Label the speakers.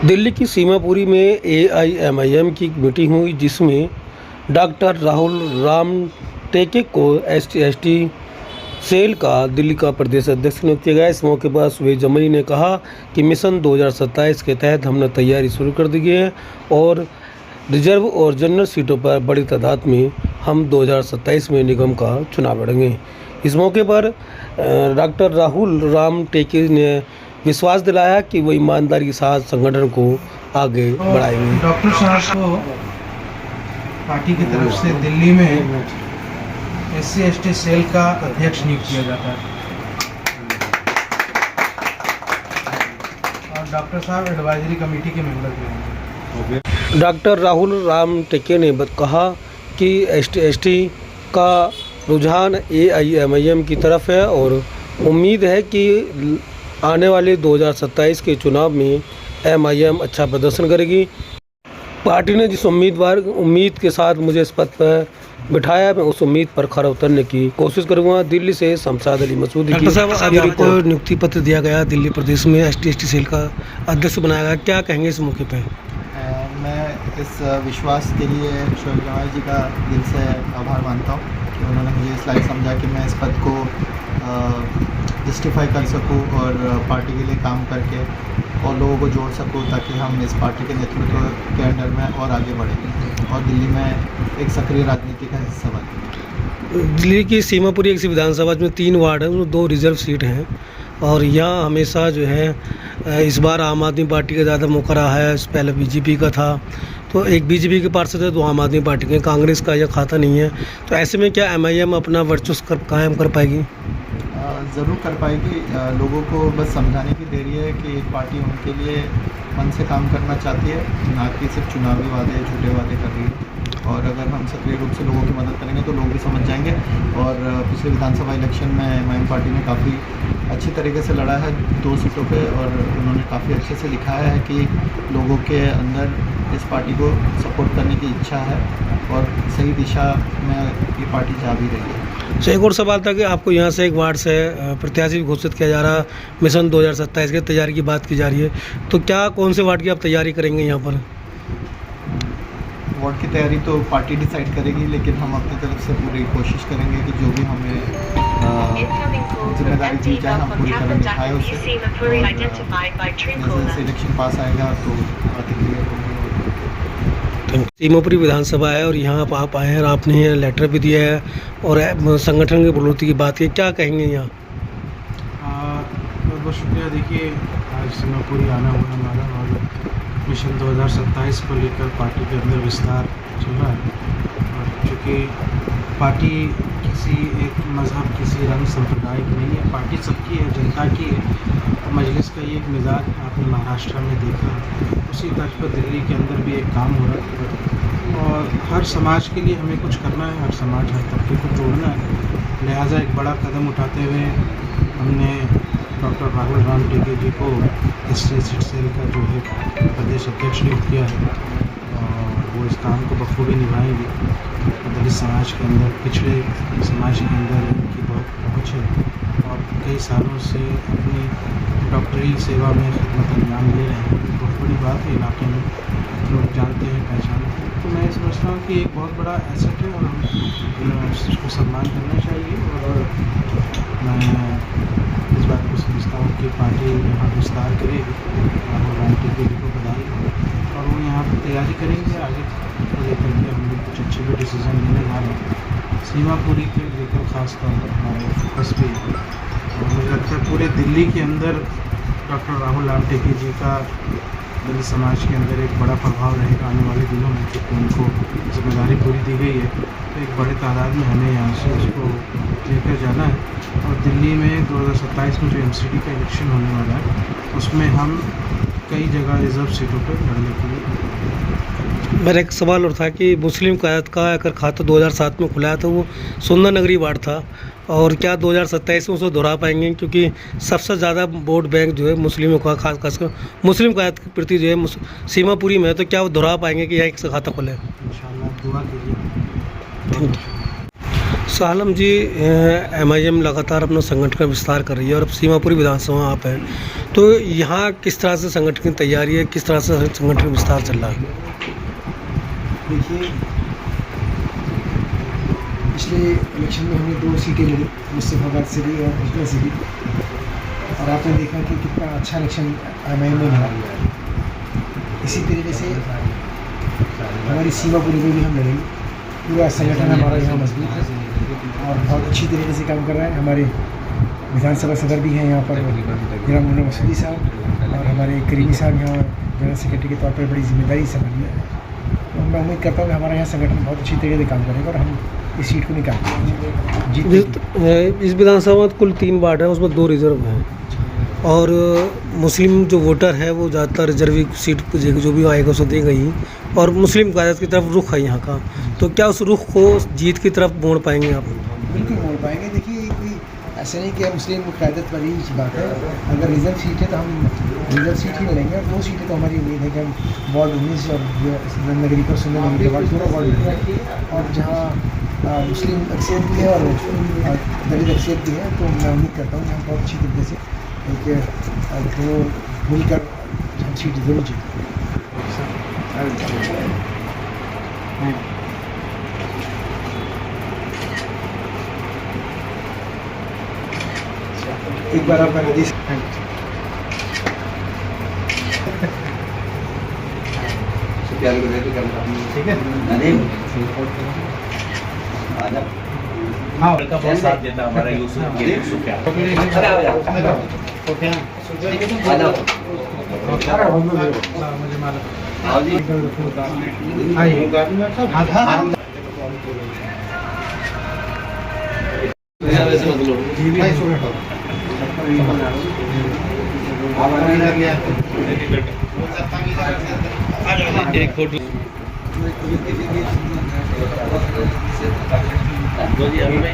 Speaker 1: दिल्ली की सीमापुरी में एआईएमआईएम की मीटिंग हुई जिसमें डॉक्टर राहुल राम टेके को एसटी सेल का दिल्ली का प्रदेश अध्यक्ष नियुक्त किया गया। इस मौके पर सुहेल जमनी ने कहा कि मिशन 2027 के तहत हमने तैयारी शुरू कर दी है और रिजर्व और जनरल सीटों पर बड़ी तादाद में हम 2027 में निगम का चुनाव लड़ेंगे। इस मौके पर डॉक्टर राहुल राम टेके ने विश्वास दिलाया कि वो ईमानदारी के साथ संगठन को आगे बढ़ाएंगे।
Speaker 2: डॉक्टर साहब को पार्टी की तरफ से दिल्ली में SC/ST सेल का अध्यक्ष नियुक्त किया जाता है और डॉक्टर साहब एडवाइजरी कमेटी के मेंबर भी होंगे।
Speaker 1: डॉक्टर राहुल राम टेके ने कहा कि ST का रुझान एआईएमआईएम की तरफ है और उम्मीद है कि आने वाले 2027 के चुनाव में एमआईएम अच्छा प्रदर्शन करेगी। पार्टी ने जिस उम्मीद के साथ मुझे इस पद पर बिठाया, मैं उस उम्मीद पर खरा उतरने की कोशिश करूंगा। दिल्ली से शमशाद अली मसूदी। डॉक्टर साहब, आपको नियुक्ति पत्र दिया गया, दिल्ली प्रदेश में ST/ST सेल का अध्यक्ष बनाया गया, क्या कहेंगे इस मौके पर?
Speaker 3: मैं इस विश्वास के लिए सुहेल जमनी जी का दिल से आभार मानता हूँ कि उन्होंने मुझे इस लायक समझा कि मैं इस पद को जस्टिफाई कर सकूं और पार्टी के लिए काम करके और लोगों को जोड़ सकूं ताकि हम इस पार्टी के नेतृत्व के अंडर में और आगे बढ़ें और दिल्ली में एक सक्रिय राजनीति का हिस्सा बने।
Speaker 1: दिल्ली की सीमापुरी एक विधानसभा में 3 वार्ड हैं, उसमें 2 रिजर्व सीट हैं और यहाँ हमेशा जो है इस बार आम आदमी पार्टी का ज़्यादा मौका रहा है। पहले बीजेपी का था, तो एक बीजेपी के पार्षद है, 2 आम आदमी पार्टी के, कांग्रेस का यह खाता नहीं है। तो ऐसे में क्या एमआईएम अपना वर्चस्व कायम कर पाएगी?
Speaker 3: ज़रूर कर पाएगी। लोगों को बस समझाने की देरी है कि एक पार्टी उनके लिए मन से काम करना चाहती है, ना कि सिर्फ चुनावी वादे झूठे वादे कर रही है। और अगर हम सक्रिय रूप से लोगों की मदद करेंगे तो लोग भी समझ जाएंगे। और पिछले विधानसभा इलेक्शन में एमआईएम पार्टी ने काफ़ी अच्छी तरीके से लड़ा है 2 सीटों पे और उन्होंने काफ़ी अच्छे से दिखाया है कि लोगों के अंदर इस पार्टी को सपोर्ट करने की इच्छा है और सही दिशा में ये पार्टी जा भी रही है।
Speaker 1: तो एक और सवाल था कि आपको यहाँ से एक वार्ड से प्रत्याशी घोषित किया जा रहा, मिशन 2027 की तैयारी की बात की जा रही है, तो क्या कौन से वार्ड की आप तैयारी करेंगे यहाँ पर?
Speaker 3: वार्ड की तैयारी तो पार्टी डिसाइड करेगी, लेकिन हम अपनी तरफ से पूरी कोशिश करेंगे कि जो भी हमें जिम्मेदारी दी जाए हम पूरी तरह निभाएं उसे। जैसे इलेक्शन पास आएगा तो बातें क्लियर होंगी।
Speaker 1: सीमापुरी विधानसभा है और यहाँ आप आए हैं और आपने ये लेटर भी दिया है और संगठन की बढ़ोतरी की बात की, क्या कहेंगे यहाँ?
Speaker 2: बहुत बहुत शुक्रिया। देखिए, आज सीमापुरी आना हुआ हमारा और मिशन 2027 को लेकर पार्टी के अंदर विस्तार चल रहा है। और चूँकि पार्टी किसी एक मज़हब, किसी रंग संप्रदाय की नहीं है, पार्टी सबकी है, जनता की है। मजलिस का ये एक मिजाज आपने महाराष्ट्र में देखा, उसी तर्ज पर दिल्ली के अंदर भी एक काम हो रहा है और हर समाज के लिए हमें कुछ करना है, हर समाज, हर तबके को जोड़ना है। लिहाजा एक बड़ा कदम उठाते हुए हमने डॉक्टर राहुल राम टेके जी को ST/ST सेल का जो है प्रदेश अध्यक्ष नियुक्त किया है और वो इस काम को बखूबी निभाएंगे। दलित समाज के अंदर, पिछड़े समाज के अंदर इनकी बहुत पहुँच है और कई सालों से अपनी डॉक्टरी सेवा में खिदमत अंजाम दे रहे हैं। बहुत बड़ी बात है, इलाके में लोग जानते हैं, पहचानते हैं। तो मैं समझता हूँ कि एक बहुत बड़ा एसेट है और हम उसको सम्मान करना चाहिए। और मैं इस बात को समझता हूँ कि पार्टी यहाँ विस्तार करेगी और राम टेके जी को बधाई और वो यहाँ पर तैयारी करेंगे आगे को लेकर के। हम लोग कुछ अच्छे भी डिसीजन लेने जा रहे हैं सीमापुरी के लेकर, ख़ासतौर पर हमारे फोकस भी है। और मुझे लगता है पूरे दिल्ली के अंदर डॉक्टर राहुल राम टेके जी का दलित समाज के अंदर एक बड़ा प्रभाव रहेगा आने वाले दिनों में, क्योंकि उनको जिम्मेदारी पूरी दी गई है। तो एक बड़े तादाद में हमें यहाँ से उसको लेकर जाना है और दिल्ली में 2027 में जो MCD का इलेक्शन होने वाला है उसमें हम कई जगह रिजर्व सीटों पर लड़ने के लिए।
Speaker 1: मेरा एक सवाल और था कि मुस्लिम क़यादत का अगर खाता 2007 में खुला है तो वो सुंदर नगरी वार्ड था, और क्या 2027 में उसको दोहरा पाएंगे? क्योंकि सबसे ज़्यादा वोट बैंक जो है मुस्लिमों का, खासकर मुस्लिम क़यादत के प्रति जो है सीमापुरी में है, तो क्या वो दोहरा पाएंगे कि यहाँ एक खाता खुले?
Speaker 3: इंशाल्लाह दुआ कीजिए।
Speaker 1: सालम जी, एमआईएम लगातार अपना संगठन का विस्तार कर रही है और अब सीमापुरी विधानसभा आप हैं, तो यहाँ किस तरह से संगठन की तैयारी है, किस तरह से संगठन का विस्तार चल रहा है?
Speaker 4: देखिए, पिछले इलेक्शन में हमने 2 सीटें लड़ी, मुस्तफाबाद से भी और उजला से भी, और आपने देखा कि कितना अच्छा इलेक्शन एमआईएम में लड़ा। इसी तरीके से हमारी सीमापुरी में भी हम लड़ेंगे। पूरा संगठन हमारा यहाँ मजबूत है और बहुत अच्छी तरीके से काम कर रहा है। हमारे विधानसभा सदर भी हैं यहाँ पर जनाब मोहम्मद मसूदी साहब, और हमारे करीमी साहब यहाँ जनरल सेक्रेटरी के तौर पर बड़ी जिम्मेदारी संभाली है। तो मैं उम्मीद करता हूँ कि हमारा यहाँ संगठन बहुत अच्छी तरीके से काम करेगा और हम इस सीट को निकाल
Speaker 1: इस विधानसभा में कुल 3 वार्ड है, उसमें 2 रिजर्व हैं और मुस्लिम जो वोटर है वो ज़्यादातर रिजर्व सीट जो भी आएगा उसको देगा ही, और मुस्लिम क़यादत की तरफ रुख है यहाँ का, तो क्या उस रुख को जीत की तरफ मोड़ पाएंगे आप?
Speaker 4: बिल्कुल मोड़ पाएंगे। देखिए, कोई ऐसा नहीं कि मुस्लिम क़यादत वाली बात है। अगर रिजर्व सीट है तो हम रिजर्व सीट ही लड़ेंगे, और 2 सीटें तो हमारी उम्मीद है कि हम वार्ड 19 और नगरी को सुंदर नगरी के वार्ड दोनों वार्ड लड़ेंगे, और जहाँ मुस्लिम अक्सरियत भी है और दलित अक्सरियत भी है, तो मैं उम्मीद करता हूँ कि हम बहुत अच्छी तरीके से दोनों मिलकर हम सीट जरूर जीतेंगे। एक बार आपका नदी ठीक है।
Speaker 5: हाँ, का बहुत साथ देता हमारा यूसुफ के यूसुफ क्या
Speaker 2: मुझे मालूम
Speaker 5: एक फोटो जी, अभी मैं